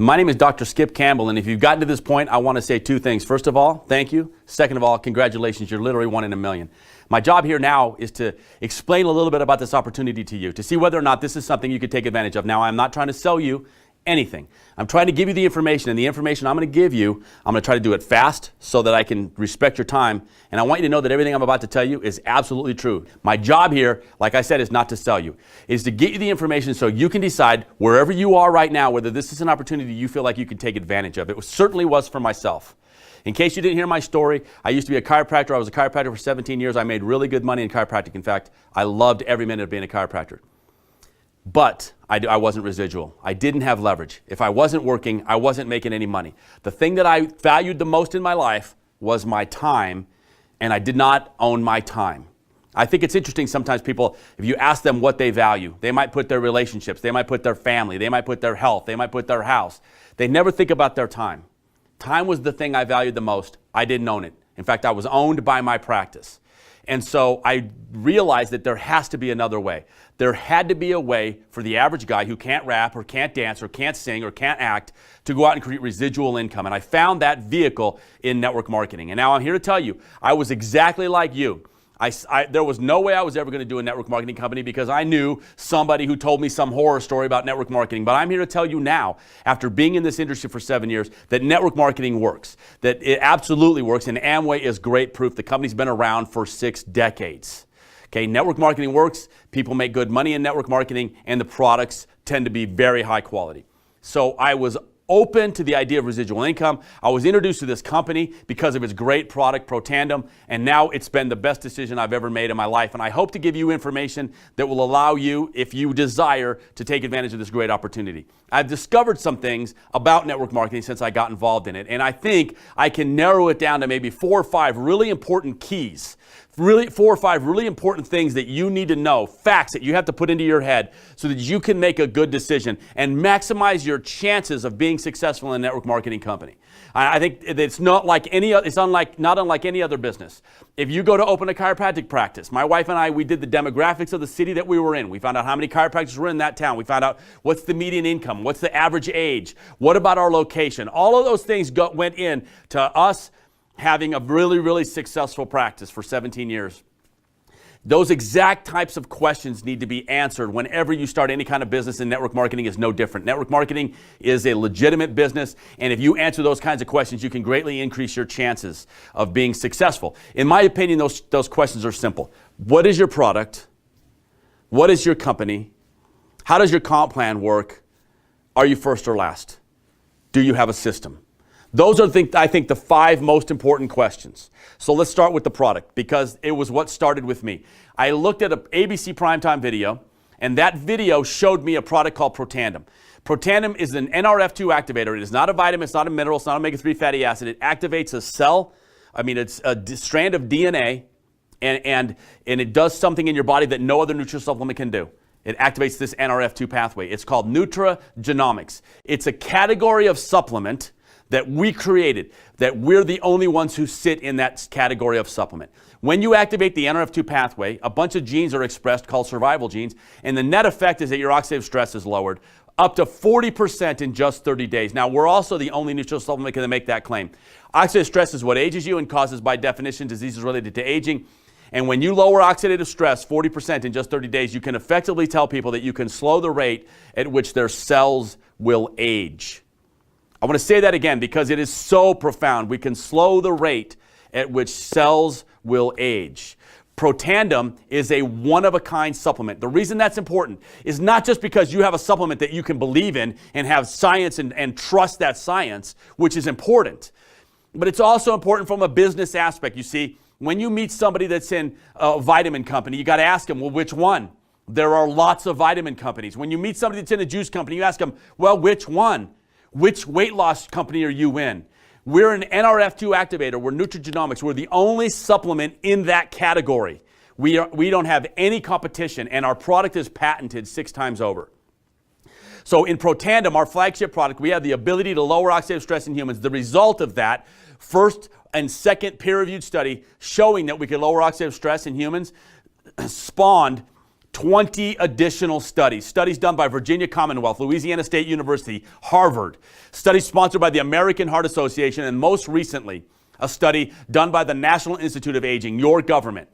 My name is Dr. Skip Campbell, and if you've gotten to this point, I want to say two things. First of all, thank you. Second of all, congratulations. You're literally one in a million. My job here now is to explain a little bit about this opportunity to you, to see whether or not this is something you could take advantage of. Now, I'm not trying to sell you anything. I'm trying to give you the information, and the information I'm going to give you, I'm going to try to do it fast so that I can respect your time, and I want you to know that everything I'm about to tell you is absolutely true. My job here, like I said, is not to sell you. It is to get you the information so you can decide wherever you are right now whether this is an opportunity you feel like you can take advantage of. It certainly was for myself. In case you didn't hear my story, I used to be a chiropractor. I was a chiropractor for 17 years. I made really good money in chiropractic. In fact, I loved every minute of being a chiropractor. But I wasn't residual. I didn't have leverage. If I wasn't working, I wasn't making any money. The thing that I valued the most in my life was my time, and I did not own my time. I think it's interesting sometimes people, if you ask them what they value, they might put their relationships, they might put their family, they might put their health, they might put their house. They never think about their time. Time was the thing I valued the most. I didn't own it. In fact, I was owned by my practice. And so I realized that there has to be another way. There had to be a way for the average guy who can't rap or can't dance or can't sing or can't act to go out and create residual income. And I found that vehicle in network marketing. And now I'm here to tell you, I was exactly like you. There was no way I was ever going to do a network marketing company because I knew somebody who told me some horror story about network marketing. But I'm here to tell you now, after being in this industry for 7 years, that network marketing works, that it absolutely works, and Amway is great proof. The company's been around for 6 decades. Okay, network marketing works, people make good money in network marketing, and the products tend to be very high quality. So I was open to the idea of residual income. I was introduced to this company because of its great product, Protandem, and now it's been the best decision I've ever made in my life. And I hope to give you information that will allow you, if you desire, to take advantage of this great opportunity. I've discovered some things about network marketing since I got involved in it, and I think I can narrow it down to maybe 4 or 5 really important keys. 4 or 5 really important things that you need to know, facts that you have to put into your head so that you can make a good decision and maximize your chances of being successful in a network marketing company. I think it's not unlike any other business. If you go to open a chiropractic practice, my wife and I, we did the demographics of the city that we were in. We found out how many chiropractors were in that town. We found out what's the median income, what's the average age, what about our location. All of those things went in to us having a really, really successful practice for 17 years. Those exact types of questions need to be answered whenever you start any kind of business, and network marketing is no different. Network marketing is a legitimate business, and if you answer those kinds of questions, you can greatly increase your chances of being successful. In my opinion, those questions are simple. What is your product? What is your company? How does your comp plan work? Are you first or last? Do you have a system? Those are, I think, the 5 most important questions. So let's start with the product, because it was what started with me. I looked at an ABC primetime video, and that video showed me a product called Protandem. Protandem is an NRF2 activator. It is not a vitamin, it's not a mineral, it's not omega-3 fatty acid. It activates it's a strand of DNA, and it does something in your body that no other nutritional supplement can do. It activates this NRF2 pathway. It's called nutrigenomics. It's a category of supplement that we created, that we're the only ones who sit in that category of supplement. When you activate the NRF2 pathway, a bunch of genes are expressed called survival genes, and the net effect is that your oxidative stress is lowered up to 40% in just 30 days. Now, we're also the only nutritional supplement that can make that claim. Oxidative stress is what ages you and causes, by definition, diseases related to aging. And when you lower oxidative stress 40% in just 30 days, you can effectively tell people that you can slow the rate at which their cells will age. I want to say that again because it is so profound. We can slow the rate at which cells will age. Protandem is a one-of-a-kind supplement. The reason that's important is not just because you have a supplement that you can believe in and have science and trust that science, which is important, but it's also important from a business aspect. You see, when you meet somebody that's in a vitamin company, you got to ask them, well, which one? There are lots of vitamin companies. When you meet somebody that's in a juice company, you ask them, well, which one? Which weight loss company are you in? We're an NRF2 activator. We're nutrigenomics. We're the only supplement in that category. We don't have any competition, and our product is patented 6 times over. So in Protandem, our flagship product, we have the ability to lower oxidative stress in humans. The result of that, first and second peer-reviewed study showing that we could lower oxidative stress in humans, spawned 20 additional studies done by Virginia Commonwealth, Louisiana State University, Harvard, studies sponsored by the American Heart Association, and most recently, a study done by the National Institute of Aging, your government,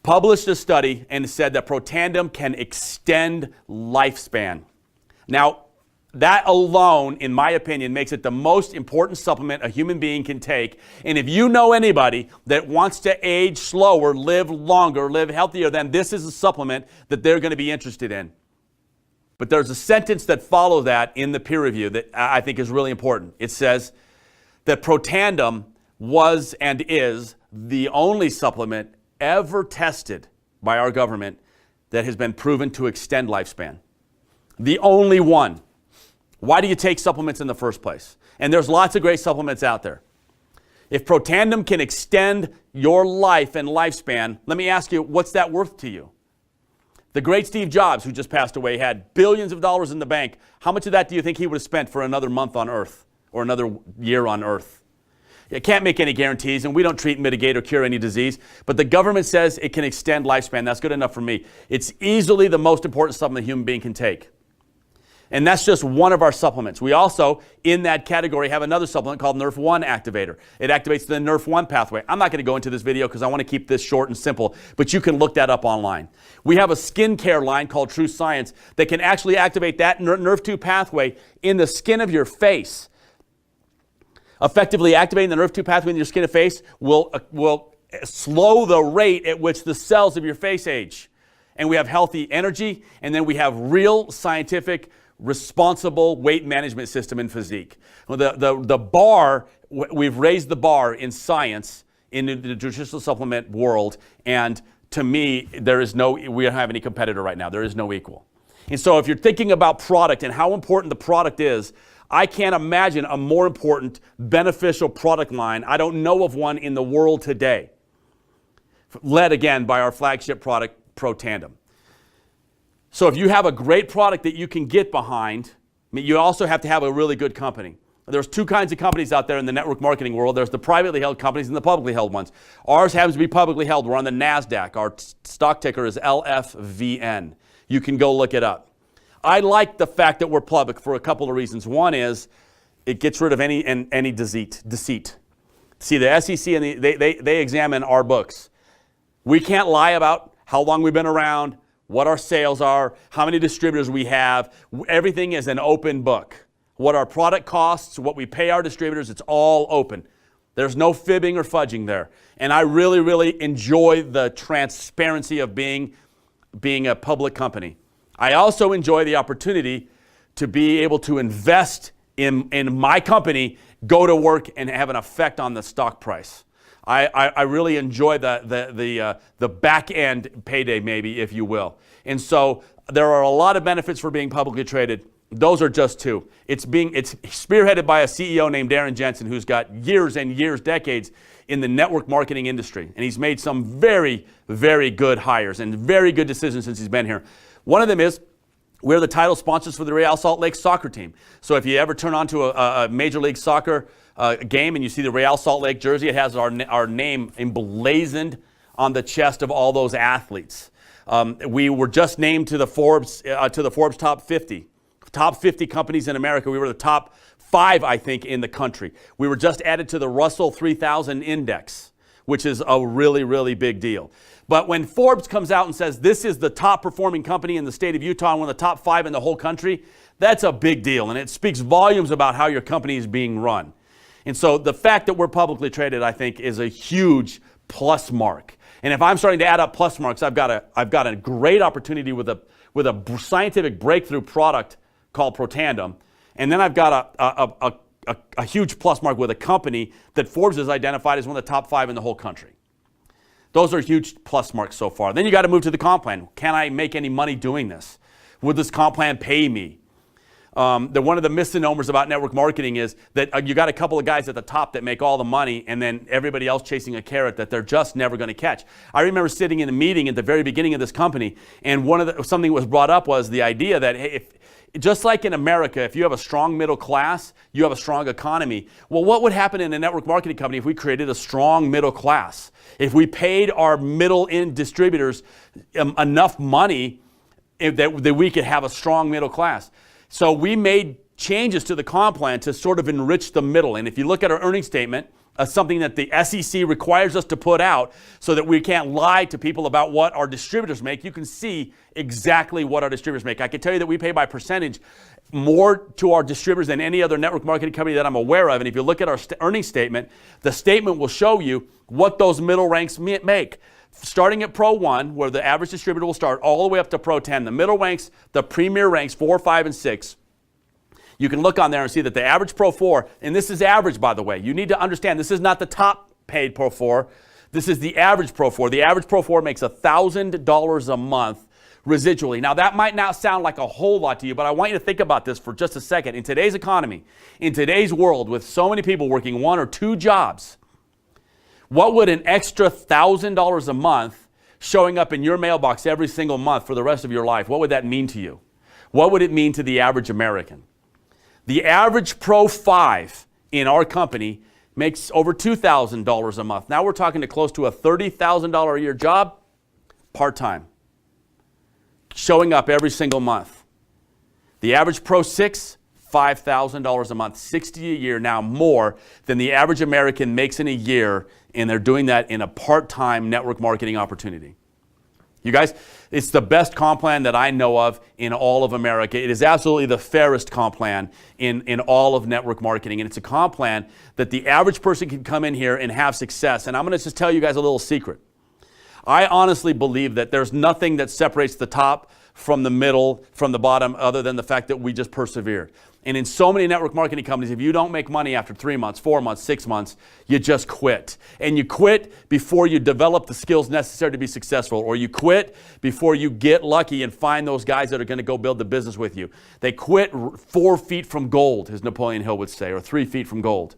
published a study and said that Protandim can extend lifespan. Now, that alone, in my opinion, makes it the most important supplement a human being can take. And if you know anybody that wants to age slower, live longer, live healthier, then this is a supplement that they're going to be interested in. But there's a sentence that follows that in the peer review that I think is really important. It says that Protandim was and is the only supplement ever tested by our government that has been proven to extend lifespan. The only one. Why do you take supplements in the first place? And there's lots of great supplements out there. If Protandim can extend your life and lifespan, let me ask you, what's that worth to you? The great Steve Jobs, who just passed away, had billions of dollars in the bank. How much of that do you think he would have spent for another month on Earth or another year on Earth? You can't make any guarantees, and we don't treat, mitigate, or cure any disease, but the government says it can extend lifespan. That's good enough for me. It's easily the most important supplement a human being can take. And that's just one of our supplements. We also, in that category, have another supplement called NRF1 Activator. It activates the NRF1 pathway. I'm not going to go into this video because I want to keep this short and simple, but you can look that up online. We have a skincare line called True Science that can actually activate that NRF2 pathway in the skin of your face. Effectively activating the NRF2 pathway in your skin and face will slow the rate at which the cells of your face age. And we have healthy energy, and then we have real scientific responsible weight management system in physique. The bar, we've raised the bar in science in the nutritional supplement world, and to me, we don't have any competitor right now. There is no equal. And so if you're thinking about product and how important the product is, I can't imagine a more important, beneficial product line. I don't know of one in the world today, led again by our flagship product, Protandim. So if you have a great product that you can get behind, you also have to have a really good company. There's two kinds of companies out there in the network marketing world. There's the privately held companies and the publicly held ones. Ours happens to be publicly held. We're on the NASDAQ. Our stock ticker is LFVN. You can go look it up. I like the fact that we're public for a couple of reasons. One is it gets rid of any deceit. See, the SEC and they examine our books. We can't lie about how long we've been around, what our sales are, how many distributors we have. Everything is an open book. What our product costs, what we pay our distributors, it's all open. There's no fibbing or fudging there. And I really, really enjoy the transparency of being a public company. I also enjoy the opportunity to be able to invest in my company, go to work, and have an effect on the stock price. I really enjoy the back end payday, maybe, if you will. And so there are a lot of benefits for being publicly traded. Those are just two. It's spearheaded by a CEO named Darren Jensen, who's got years and years, decades in the network marketing industry. And he's made some very, very good hires and very good decisions since he's been here. One of them is we're the title sponsors for the Real Salt Lake soccer team. So if you ever turn on to a Major League Soccer game and you see the Real Salt Lake jersey, it has our name emblazoned on the chest of all those athletes. We were just named to the Forbes top 50 companies in America. We were the top 5, I think, in the country. We were just added to the Russell 3000 index, which is a really, really big deal. But when Forbes comes out and says this is the top performing company in the state of Utah and one of the top 5 in the whole country, that's a big deal, and it speaks volumes about how your company is being run. And so the fact that we're publicly traded, I think, is a huge plus mark. And if I'm starting to add up plus marks, I've got a great opportunity with a scientific breakthrough product called Protandim, and then I've got a huge plus mark with a company that Forbes has identified as one of the top 5 in the whole country. Those are huge plus marks so far. Then you got to move to the comp plan. Can I make any money doing this? Would this comp plan pay me? One of the misnomers about network marketing is that you got a couple of guys at the top that make all the money and then everybody else chasing a carrot that they're just never going to catch. I remember sitting in a meeting at the very beginning of this company, and something that was brought up was the idea that, hey, just like in America, if you have a strong middle class, you have a strong economy. Well, what would happen in a network marketing company if we created a strong middle class? If we paid our middle-end distributors enough money that we could have a strong middle class. So we made changes to the comp plan to sort of enrich the middle. And if you look at our earnings statement, something that the SEC requires us to put out so that we can't lie to people about what our distributors make, you can see exactly what our distributors make. I can tell you that we pay by percentage more to our distributors than any other network marketing company that I'm aware of. And if you look at our earnings statement, the statement will show you what those middle ranks make. Starting at Pro 1, where the average distributor will start, all the way up to Pro 10. The middle ranks, the premier ranks, 4, 5, and 6. You can look on there and see that the average Pro 4, and this is average, by the way. You need to understand, this is not the top paid Pro 4. This is the average Pro 4. The average Pro 4 makes $1,000 a month residually. Now, that might not sound like a whole lot to you, but I want you to think about this for just a second. In today's economy, in today's world, with so many people working 1 or 2 jobs, what would an extra $1,000 a month showing up in your mailbox every single month for the rest of your life, what would that mean to you? What would it mean to the average American? The average Pro 5 in our company makes over $2,000 a month. Now we're talking to close to a $30,000 a year job, part-time, showing up every single month. The average Pro 6, $5,000 a month, $60 a year, now more than the average American makes in a year, and they're doing that in a part-time network marketing opportunity. You guys, it's the best comp plan that I know of in all of America. It is absolutely the fairest comp plan in all of network marketing, and it's a comp plan that the average person can come in here and have success. And I'm going to just tell you guys a little secret. I honestly believe that there's nothing that separates the top from the middle, from the bottom, other than the fact that we just persevere. And in so many network marketing companies, if you don't make money after 3 months, 4 months, 6 months, you just quit. And you quit before you develop the skills necessary to be successful, or you quit before you get lucky and find those guys that are going to go build the business with you. They quit 4 feet from gold, as Napoleon Hill would say, or 3 feet from gold.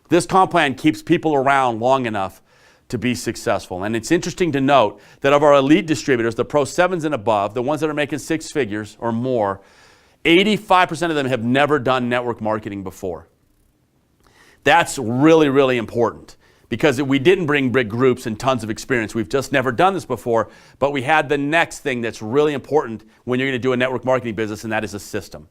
This comp plan keeps people around long enough to be successful. And it's interesting to note that of our elite distributors, the Pro 7s and above, the ones that are making 6 figures or more, 85% of them have never done network marketing before. That's really, really important, because we didn't bring big groups and tons of experience. We've just never done this before, but we had the next thing that's really important when you're going to do a network marketing business, and that is a system.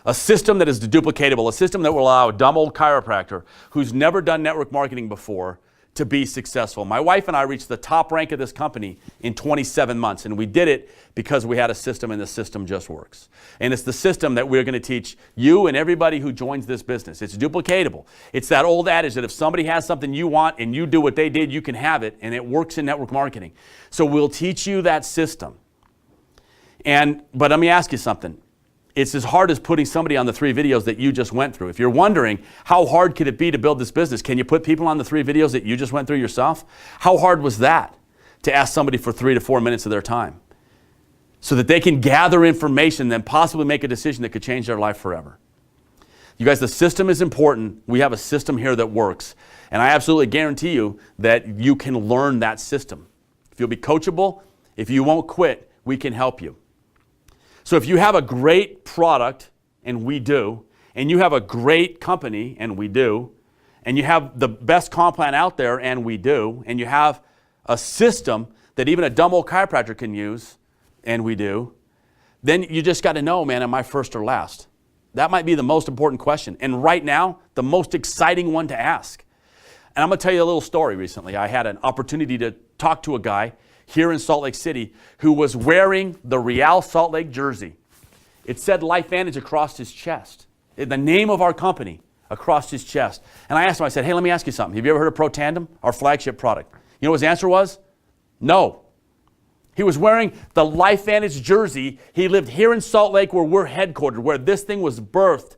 A system that is duplicatable, a system that will allow a dumb old chiropractor who's never done network marketing before to be successful. My wife and I reached the top rank of this company in 27 months, and we did it because we had a system, and the system just works. And it's the system that we're going to teach you and everybody who joins this business. It's duplicatable. It's that old adage that if somebody has something you want and you do what they did, you can have it, and it works in network marketing. So we'll teach you that system. But let me ask you something. It's as hard as putting somebody on the 3 videos that you just went through. If you're wondering how hard could it be to build this business, can you put people on the 3 videos that you just went through yourself? How hard was that to ask somebody for 3 to 4 minutes of their time so that they can gather information and then possibly make a decision that could change their life forever? You guys, the system is important. We have a system here that works. And I absolutely guarantee you that you can learn that system. If you'll be coachable, if you won't quit, we can help you. So if you have a great product, and we do, and you have a great company, and we do, and you have the best comp plan out there, and we do, and you have a system that even a dumb old chiropractor can use, and we do, then you just got to know, man, am I first or last? That might be the most important question. And right now, the most exciting one to ask. And I'm going to tell you a little story recently. I had an opportunity to talk to a guy here in Salt Lake City who was wearing the Real Salt Lake jersey. It said Lifevantage across his chest, the name of our company across his chest. And I asked him, I said, hey, let me ask you something. Have you ever heard of Pro Tandem, our flagship product? You know what his answer was? No. He was wearing the Lifevantage jersey. He lived here in Salt Lake where we're headquartered, where this thing was birthed.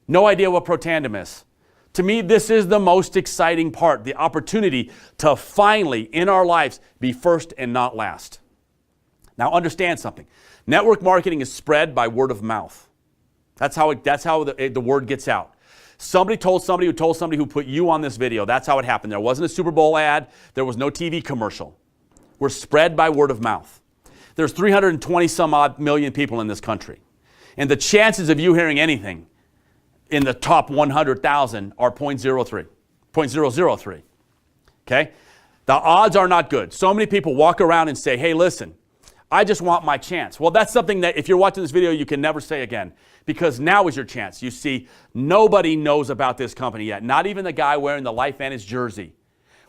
No idea what Pro Tandem is. To me, this is the most exciting part, the opportunity to finally, in our lives, be first and not last. Now, understand something. Network marketing is spread by word of mouth. That's how the word gets out. Somebody told somebody who told somebody who put you on this video. That's how it happened. There wasn't a Super Bowl ad. There was no TV commercial. We're spread by word of mouth. There's 320 some odd million people in this country. And the chances of you hearing anything in the top 100,000 are 0.003. Okay? The odds are not good. So many people walk around and say, hey, listen, I just want my chance. Well, that's something that if you're watching this video, you can never say again, because now is your chance. You see, nobody knows about this company yet, not even the guy wearing the Lifevantage jersey.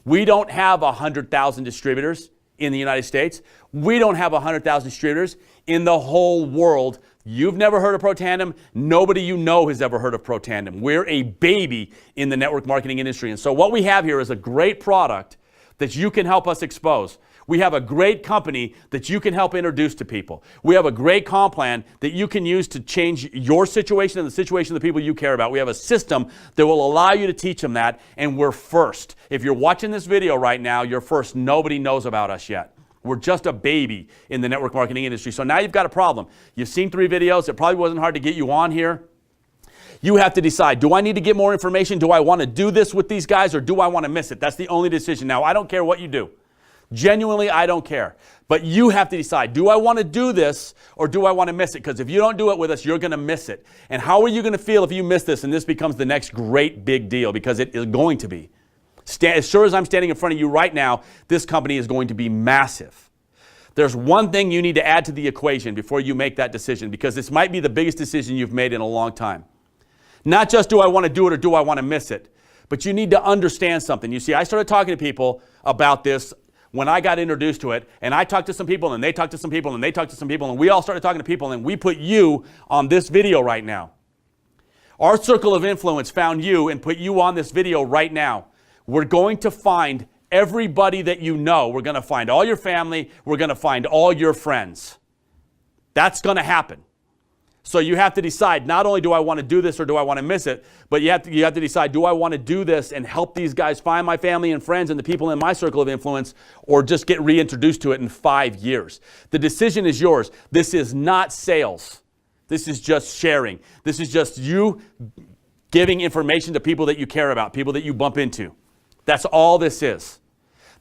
We don't have 100,000 distributors in the United States. We don't have 100,000 distributors in the whole world. You've never heard of Pro Tandem. Nobody you know has ever heard of Pro Tandem. We're a baby in the network marketing industry. And so what we have here is a great product that you can help us expose. We have a great company that you can help introduce to people. We have a great comp plan that you can use to change your situation and the situation of the people you care about. We have a system that will allow you to teach them that, and we're first. If you're watching this video right now, you're first. Nobody knows about us yet. We're just a baby in the network marketing industry. So now you've got a problem. You've seen 3 videos. It probably wasn't hard to get you on here. You have to decide, do I need to get more information? Do I want to do this with these guys, or do I want to miss it? That's the only decision. Now, I don't care what you do. Genuinely, I don't care. But you have to decide, do I want to do this, or do I want to miss it? Because if you don't do it with us, you're going to miss it. And how are you going to feel if you miss this and this becomes the next great big deal? Because it is going to be. As sure as I'm standing in front of you right now, this company is going to be massive. There's one thing you need to add to the equation before you make that decision, because this might be the biggest decision you've made in a long time. Not just do I want to do it or do I want to miss it, but you need to understand something. You see, I started talking to people about this when I got introduced to it, and I talked to some people, and they talked to some people, and they talked to some people, and we all started talking to people, and we put you on this video right now. Our circle of influence found you and put you on this video right now. We're going to find everybody that you know. We're going to find all your family. We're going to find all your friends. That's going to happen. So you have to decide, not only do I want to do this or do I want to miss it, but you have to decide, do I want to do this and help these guys find my family and friends and the people in my circle of influence, or just get reintroduced to it in 5 years? The decision is yours. This is not sales. This is just sharing. This is just you giving information to people that you care about, people that you bump into. That's all this is.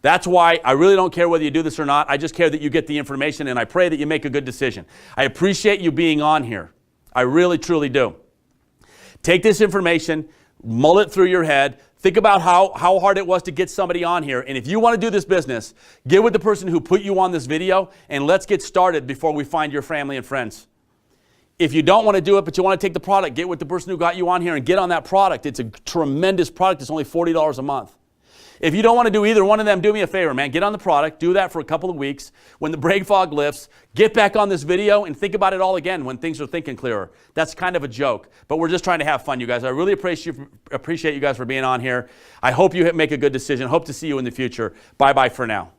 That's why I really don't care whether you do this or not. I just care that you get the information, and I pray that you make a good decision. I appreciate you being on here. I really, truly do. Take this information, mull it through your head, think about how hard it was to get somebody on here, and if you want to do this business, get with the person who put you on this video, and let's get started before we find your family and friends. If you don't want to do it, but you want to take the product, get with the person who got you on here and get on that product. It's a tremendous product. It's only $40 a month. If you don't want to do either one of them, do me a favor, man. Get on the product. Do that for a couple of weeks. When the brain fog lifts, get back on this video and think about it all again when things are thinking clearer. That's kind of a joke, but we're just trying to have fun, you guys. I really appreciate you guys for being on here. I hope you make a good decision. Hope to see you in the future. Bye-bye for now.